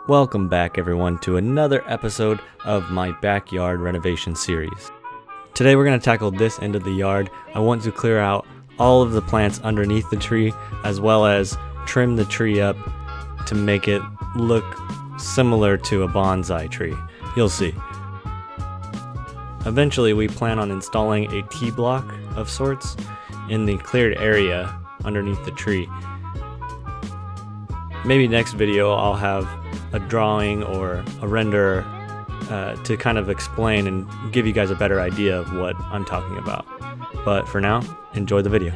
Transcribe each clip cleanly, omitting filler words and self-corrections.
Welcome back everyone to another episode of my backyard renovation series. Today we're going to tackle this end of the yard. I want to clear out all of the plants underneath the tree as well as trim the tree up to make it look similar to a bonsai tree. You'll see. Eventually we plan on installing a T-block of sorts in the cleared area underneath the tree. Maybe next video I'll have a drawing or a render to kind of explain and give you guys a better idea of what I'm talking about. But for now, enjoy the video.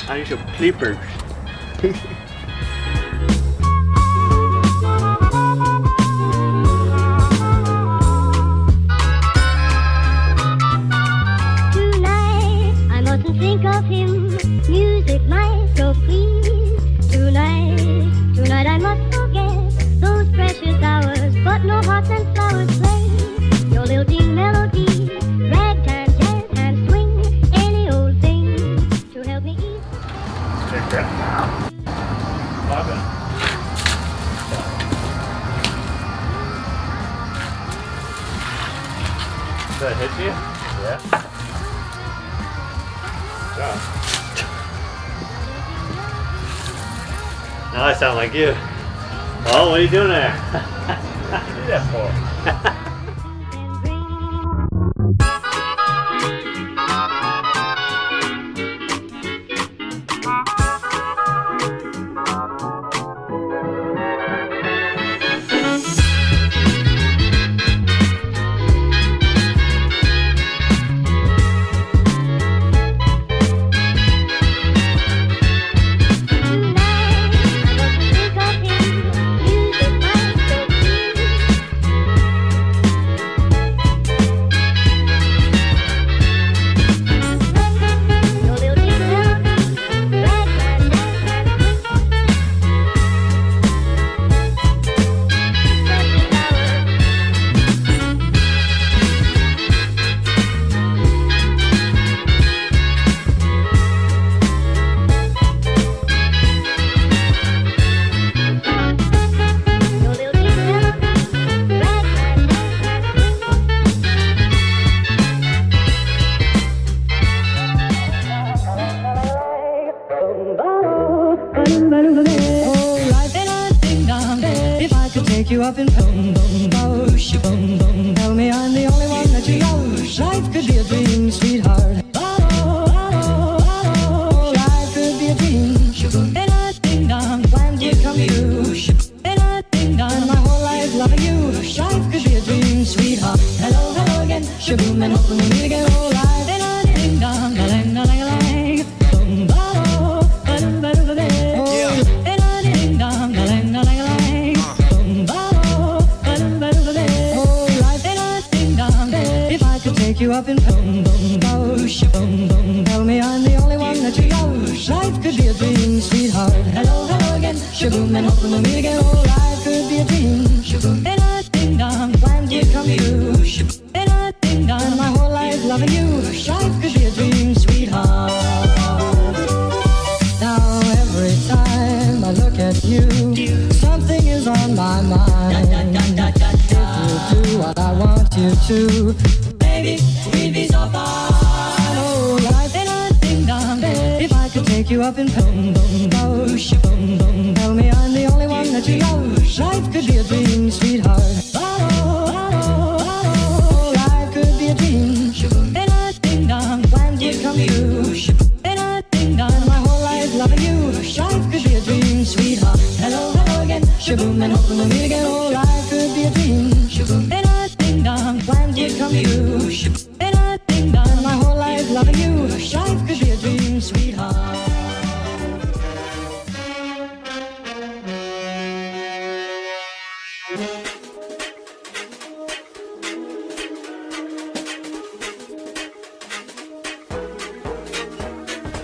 I need some clippers. Tonight, I mustn't think of him. Music might go free. Tonight I must forget those precious hours, but no hearts and flowers play. Your lilting melody, ragtime, jazz and swing, any old thing to help me ease. Check that out. Love it. Did that hit you? Yeah. Yeah. Now I sound like you. Well, what are you doing there? What did you do that for? Take you up in boom boom boom boom boom. Tell me I'm the only one that you know. Life could be a dream, sweetheart. Life could be a dream. Ding dong, when you come you. Ding dong, my whole life loving you. Life could be a dream, sweetheart. Hello, hello again. Shaboom and hoping we meet again. Oh, life. Ding dong, ding dong, ding dong. Boom boom, ba-dum, ding dong, ding dong, ding dong. Take you up in boom boom boom boom. Tell me I'm the only one that you know. Life could be a dream, sweetheart. Hello, hello again. Shaboom and hoping we'll meet again. Oh, life could be a dream. Shaboom, ding dong, when you come you. Ding dong, my whole life loving you. Life could be a dream, sweetheart. Now every time I look at you, something is on my mind. If you do what I want you to, baby, we'd be so fine. Oh, life, ding dong. If I could take you up in boom boom boom boom. Tell me I'm the only one that you know. Life could be a dream, sweetheart. Life could be a dream. Ding dong, when you come you. Ding dong, my whole life loving you. Life could be a dream, sweetheart. Hello, hello again. Shaboom and hoping we'll meet again. Oh, life could be a dream. Ding dong, when you come you. Ding dong, my whole life loving you. Life could be a dream, sweetheart.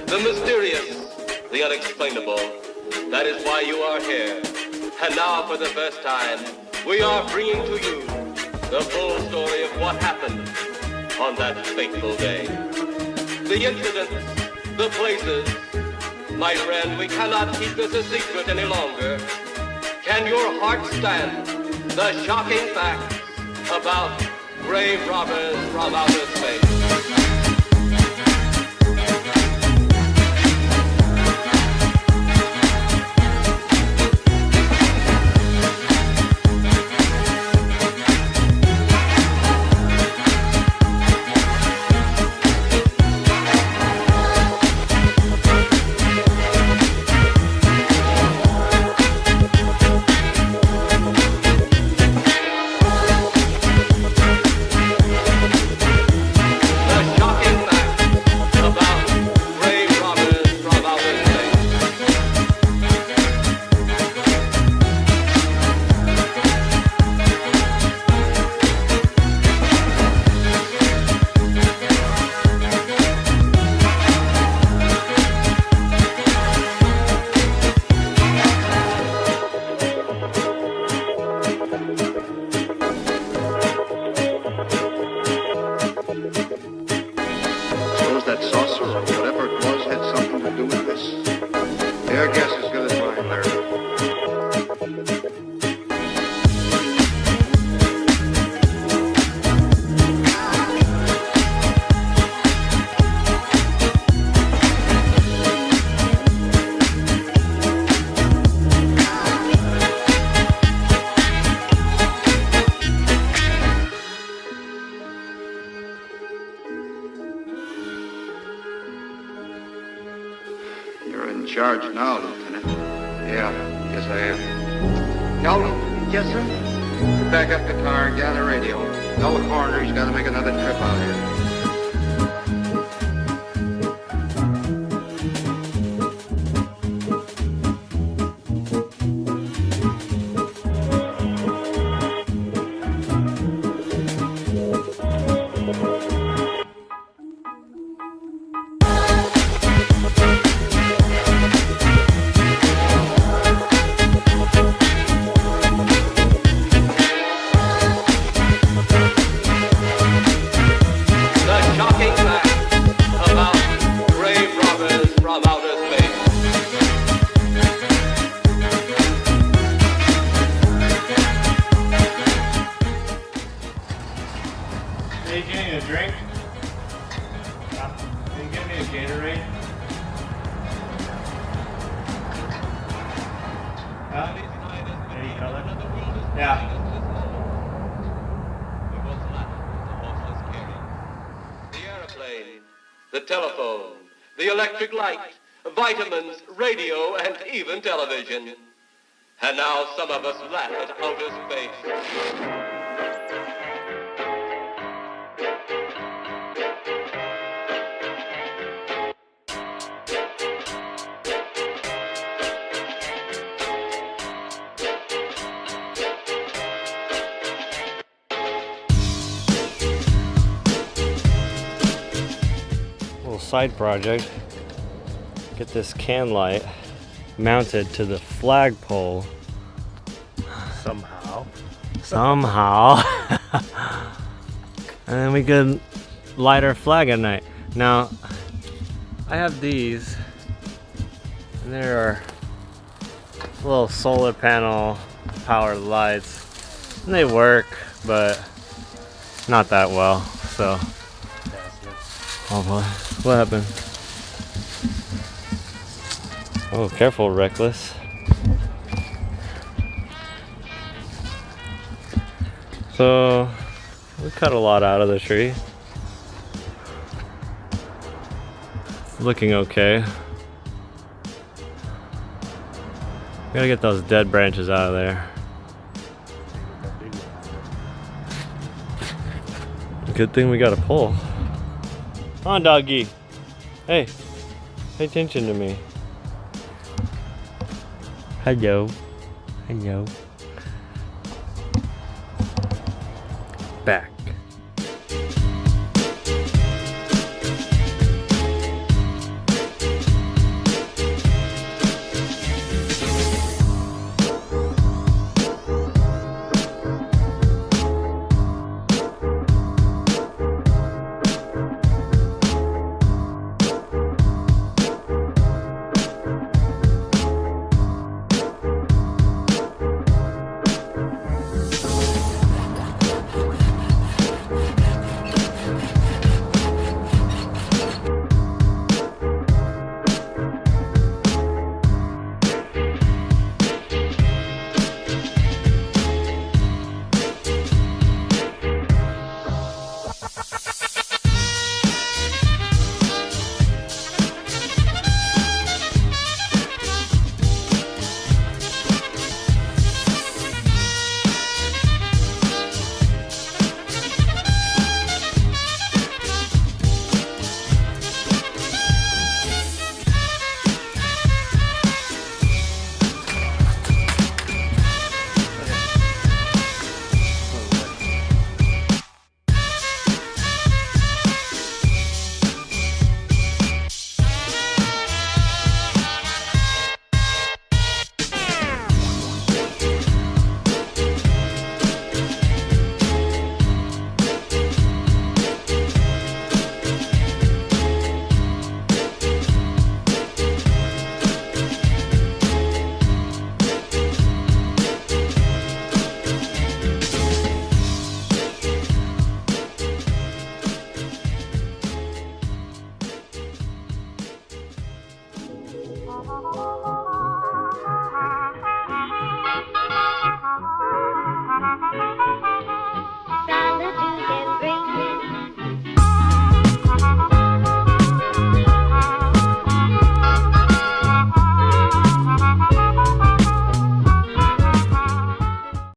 The mysterious, the unexplainable. That is why you are here. And now, for the first time, we are bringing to you the full story of what happened on that fateful day. The incidents, the places, My friend, we cannot keep this a secret any longer. Can your heart stand the shocking facts about grave robbers from outer space? You're in charge now, Lieutenant. Yeah, yes I am. Calvin? Yes, sir? Back up the car, gather radio. Tell the coroner he's got to make another trip out here. A drink? Can you get me a Gatorade? There you go. Yeah. The airplane, the telephone, the electric light, vitamins, radio, and even television. And now some of us laugh at outer space. Side project, get this can light mounted to the flagpole somehow and then we could light our flag at night. Now I have these and there are little solar panel powered lights and they work but not that well, so oh boy, what happened? Oh, careful, reckless. So, we cut a lot out of the tree. It's looking okay. Gotta get those dead branches out of there. Good thing we got a pole. Come on, doggy. Hey, pay attention to me. Hello. Hello. Back.